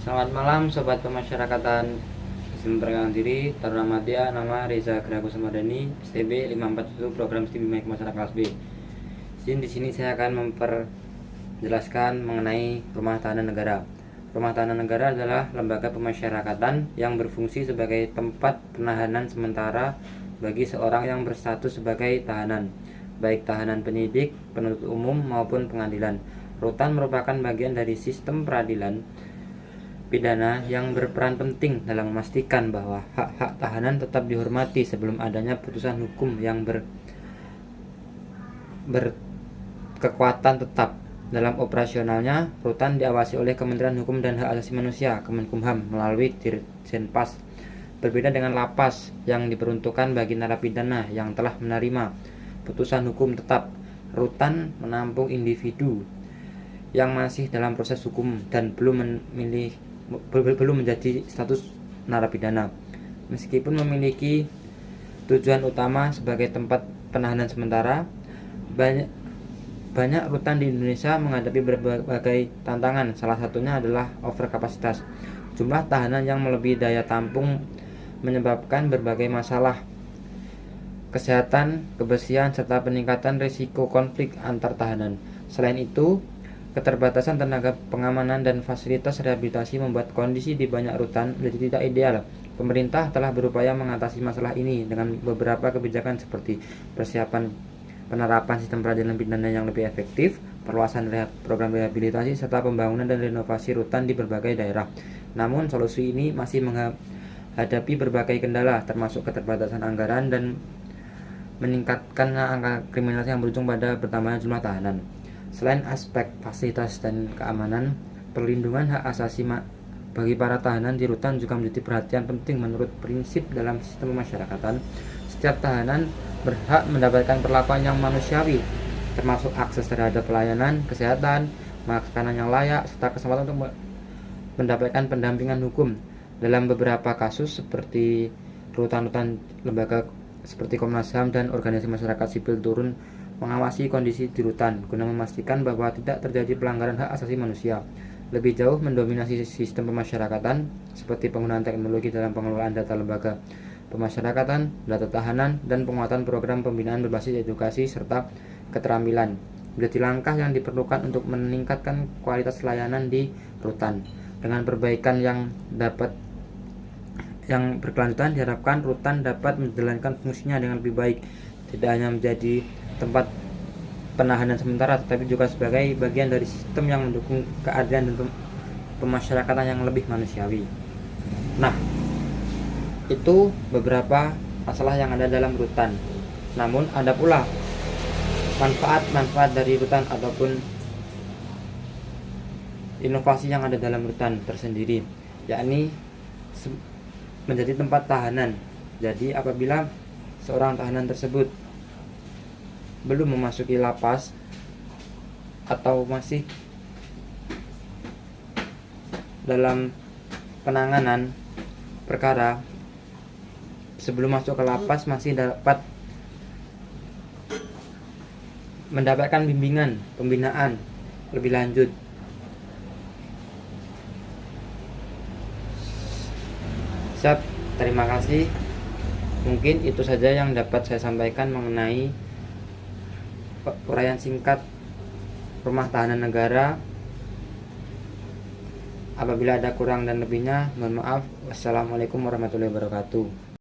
Selamat malam Sobat Pemasyarakatan. Izin memperkenalkan diri, Taruna Madya, nama Reza Gragus Samadani, STB 541 Program Studi Bimbingan Masyarakat kelas B. Di sini saya akan memperjelaskan mengenai Rumah Tahanan Negara. Rumah Tahanan Negara adalah lembaga pemasyarakatan yang berfungsi sebagai tempat penahanan sementara bagi seorang yang berstatus sebagai tahanan, baik tahanan penyidik, penuntut umum maupun pengadilan. Rutan merupakan bagian dari sistem peradilan pidana yang berperan penting dalam memastikan bahwa hak-hak tahanan tetap dihormati sebelum adanya putusan hukum yang berkekuatan tetap. Dalam operasionalnya, rutan diawasi oleh Kementerian Hukum dan Hak Asasi Manusia (Kemenkumham) melalui Dirjenpas. Berbeda dengan lapas yang diperuntukkan bagi narapidana yang telah menerima putusan hukum tetap, rutan menampung individu yang masih dalam proses hukum dan belum menjadi status narapidana. Meskipun memiliki tujuan utama sebagai tempat penahanan sementara, banyak rutan di Indonesia menghadapi berbagai tantangan. Salah satunya adalah overkapasitas. Jumlah tahanan yang melebihi daya tampung menyebabkan berbagai masalah kesehatan, kebersihan, serta peningkatan risiko konflik antar tahanan. Selain itu, keterbatasan tenaga pengamanan dan fasilitas rehabilitasi membuat kondisi di banyak rutan menjadi tidak ideal. Pemerintah telah berupaya mengatasi masalah ini dengan beberapa kebijakan seperti persiapan penerapan sistem peradilan pidana yang lebih efektif, perluasan program rehabilitasi, serta pembangunan dan renovasi rutan di berbagai daerah. Namun, solusi ini masih menghadapi berbagai kendala, termasuk keterbatasan anggaran dan meningkatkan angka kriminalitas yang berujung pada bertambahnya jumlah tahanan. Selain aspek fasilitas dan keamanan, perlindungan hak asasi bagi para tahanan di rutan juga menjadi perhatian penting. Menurut prinsip dalam sistem pemasyarakatan, setiap tahanan berhak mendapatkan perlakuan yang manusiawi, termasuk akses terhadap pelayanan, kesehatan, makanan yang layak, serta kesempatan untuk mendapatkan pendampingan hukum. Dalam beberapa kasus seperti rutan-rutan lembaga seperti Komnas HAM dan organisasi masyarakat sipil turun mengawasi kondisi di rutan guna memastikan bahwa tidak terjadi pelanggaran hak asasi manusia. Lebih jauh, mendominasi sistem pemasyarakatan seperti penggunaan teknologi dalam pengelolaan data lembaga pemasyarakatan, data tahanan, dan penguatan program pembinaan berbasis edukasi serta keterampilan menjadi langkah yang diperlukan untuk meningkatkan kualitas layanan di rutan. Dengan perbaikan yang berkelanjutan, diharapkan rutan dapat menjalankan fungsinya dengan lebih baik, tidak hanya menjadi tempat penahanan sementara, tetapi juga sebagai bagian dari sistem yang mendukung keadilan dan pemasyarakatan yang lebih manusiawi. Nah, itu beberapa masalah yang ada dalam rutan. Namun ada pula manfaat-manfaat dari rutan ataupun inovasi yang ada dalam rutan tersendiri, yakni menjadi tempat tahanan. Jadi apabila seorang tahanan tersebut belum memasuki lapas atau masih dalam penanganan perkara, sebelum masuk ke lapas masih dapat mendapatkan pembinaan lebih lanjut. Siap, terima kasih. Mungkin itu saja yang dapat saya sampaikan mengenai uraian singkat Rumah Tahanan Negara. Apabila ada kurang dan lebihnya, mohon maaf. Wassalamualaikum warahmatullahi wabarakatuh.